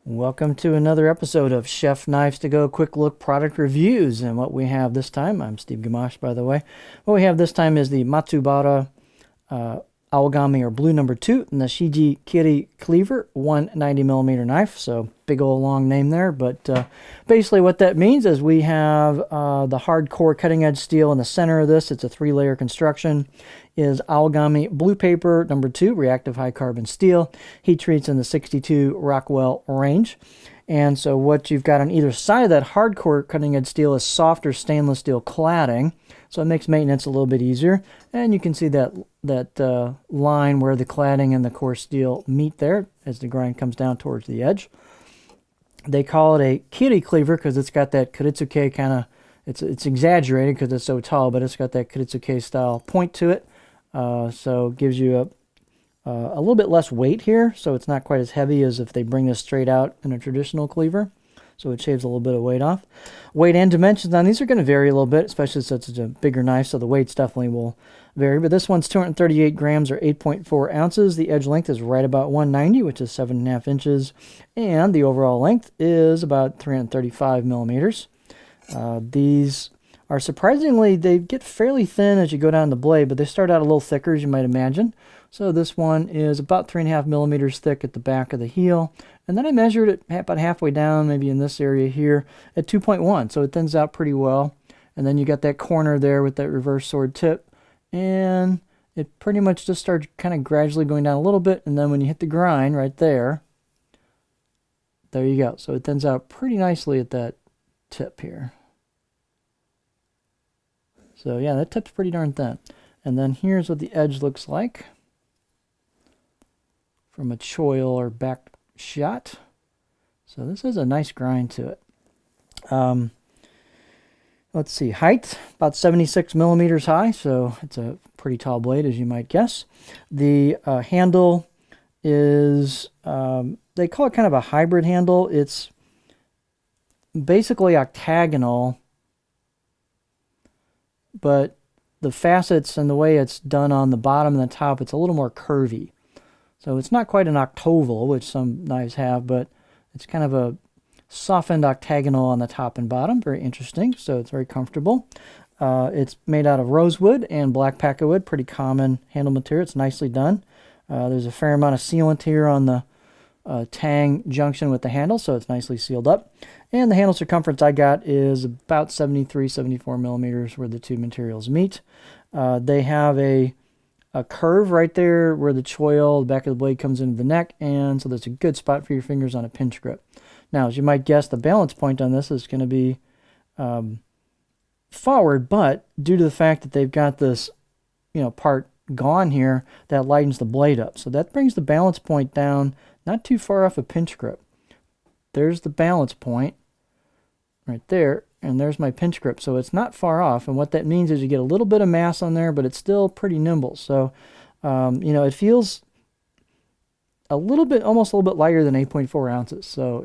Welcome to another episode of Chef Knives to Go Quick Look Product Reviews. And what we have this time, I'm Steve Gamache, by the way. What we have this time is the Matsubara Aogami, or Blue No. 2 Nashiji Kiri Cleaver 190mm knife. So big old long name there, but basically what that means is we have the hardcore cutting edge steel in the center of this. It's a 3-layer construction. Is Aogami Blue Paper No. 2 reactive high carbon steel. Heat treats in the 62 Rockwell range. And so what you've got on either side of that hardcore cutting edge steel is softer stainless steel cladding. So it makes maintenance a little bit easier. And you can see that line where the cladding and the coarse steel meet there as the grind comes down towards the edge. They call it a Kiri cleaver because it's got that Kuritsuke kind of, it's exaggerated because it's so tall, but it's got that Kuritsuke style point to it. So it gives you a little bit less weight here, so it's not quite as heavy as if they bring this straight out in a traditional cleaver. So it shaves a little bit of weight off. Weight and dimensions on these are going to vary a little bit, especially since it's a bigger knife, so the weights definitely will vary. But this one's 238 grams or 8.4 ounces. The edge length is right about 190, which is 7.5 inches. And the overall length is about 335 millimeters. These are surprisingly, they get fairly thin as you go down the blade, but they start out a little thicker, as you might imagine. So this one is about 3.5 millimeters thick at the back of the heel. And then I measured it about halfway down, maybe in this area here, at 2.1. So it thins out pretty well. And then you got that corner there with that reverse sword tip. And it pretty much just starts kind of gradually going down a little bit. And then when you hit the grind right there, there you go. So it thins out pretty nicely at that tip here. So yeah, that tip's pretty darn thin. And then here's what the edge looks like from a choil or back shot. So this has a nice grind to it. Let's see, height, about 76 millimeters high, so it's a pretty tall blade, as you might guess. The handle is, they call it kind of a hybrid handle. It's basically octagonal, but the facets and the way it's done on the bottom and the top, it's a little more curvy. So it's not quite an octoval, which some knives have, but it's kind of a softened octagonal on the top and bottom. Very interesting, so it's very comfortable. It's made out of rosewood and black paca wood, pretty common handle material. It's nicely done. There's a fair amount of sealant here on the tang junction with the handle, so it's nicely sealed up. And the handle circumference I got is about 73, 74 millimeters where the two materials meet. They have a curve right there where the choil, the back of the blade, comes into the neck, and so there's a good spot for your fingers on a pinch grip. Now, as you might guess, the balance point on this is going to be forward, but due to the fact that they've got this, part gone here, that lightens the blade up. So that brings the balance point down not too far off a pinch grip. There's the balance point right there, and there's my pinch grip. So it's not far off, and what that means is you get a little bit of mass on there, but it's still pretty nimble. So, it feels a little bit, almost a little bit lighter than 8.4 ounces. So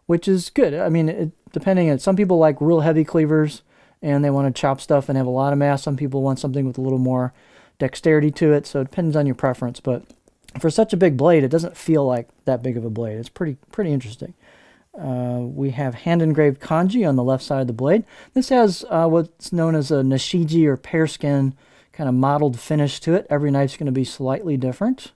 which is good. I mean, depending on, some people like real heavy cleavers and they want to chop stuff and have a lot of mass. Some people want something with a little more dexterity to it. So it depends on your preference, but for such a big blade, it doesn't feel like that big of a blade. It's pretty interesting. We have hand-engraved kanji on the left side of the blade. This has what's known as a Nashiji or pear skin kind of mottled finish to it. Every knife's going to be slightly different.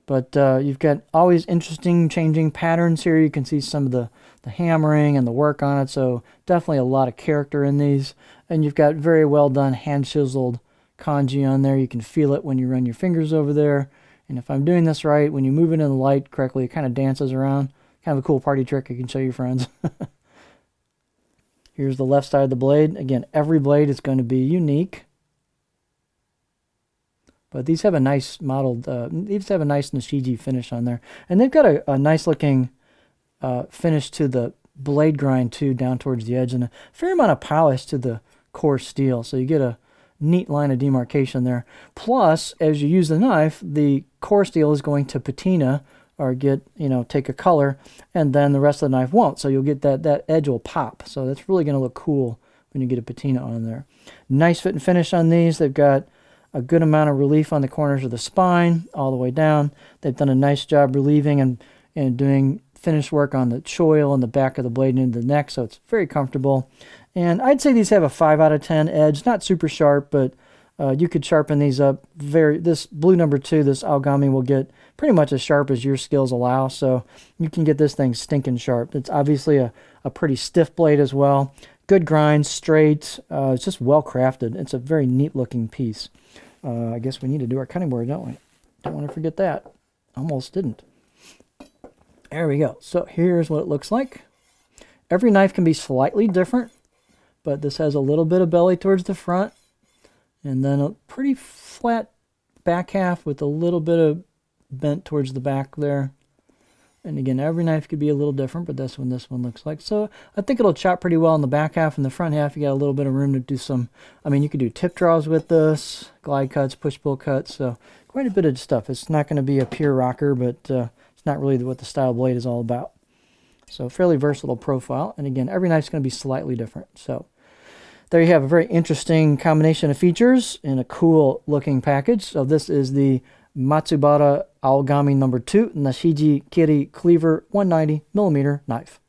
But you've got always interesting changing patterns here. You can see some of the hammering and the work on it. So definitely a lot of character in these. And you've got very well done hand chiseled kanji on there. You can feel it when you run your fingers over there. And if I'm doing this right, when you move it in the light correctly, it kind of dances around. Kind of a cool party trick you can show your friends. Here's the left side of the blade. Again, every blade is going to be unique. But these have a nice modeled, these have a nice Nashiji finish on there. And they've got a nice looking finish to the blade grind too, down towards the edge, and a fair amount of polish to the coarse steel. So you get a neat line of demarcation there. Plus, as you use the knife, the core steel is going to patina or get, take a color, and then the rest of the knife won't. So you'll get that edge will pop. So that's really going to look cool when you get a patina on there. Nice fit and finish on these. They've got a good amount of relief on the corners of the spine all the way down. They've done a nice job relieving and and doing finish work on the choil and the back of the blade and the neck, so it's very comfortable. And I'd say these have a 5 out of 10 edge, not super sharp, but you could sharpen these up. This blue number 2, this Aogami, will get pretty much as sharp as your skills allow, so you can get this thing stinking sharp. It's obviously a pretty stiff blade as well. Good grind, straight. It's just well crafted. It's a very neat looking piece. I guess we need to do our cutting board, don't we? Don't want to forget that. Almost didn't. There we go. So here's what it looks like. Every knife can be slightly different, but this has a little bit of belly towards the front, and then a pretty flat back half with a little bit of bent towards the back there. And again, every knife could be a little different, but that's what this one looks like. So I think it'll chop pretty well in the back half. In the front half, you got a little bit of room to do some, you could do tip draws with this, glide cuts, push-pull cuts, so quite a bit of stuff. It's not going to be a pure rocker, but it's not really what the style blade is all about. So fairly versatile profile. And again, every knife's going to be slightly different. So there you have a very interesting combination of features in a cool looking package. So this is the Matsubara Aogami number 2 Nashiji Kiri Cleaver 190mm knife.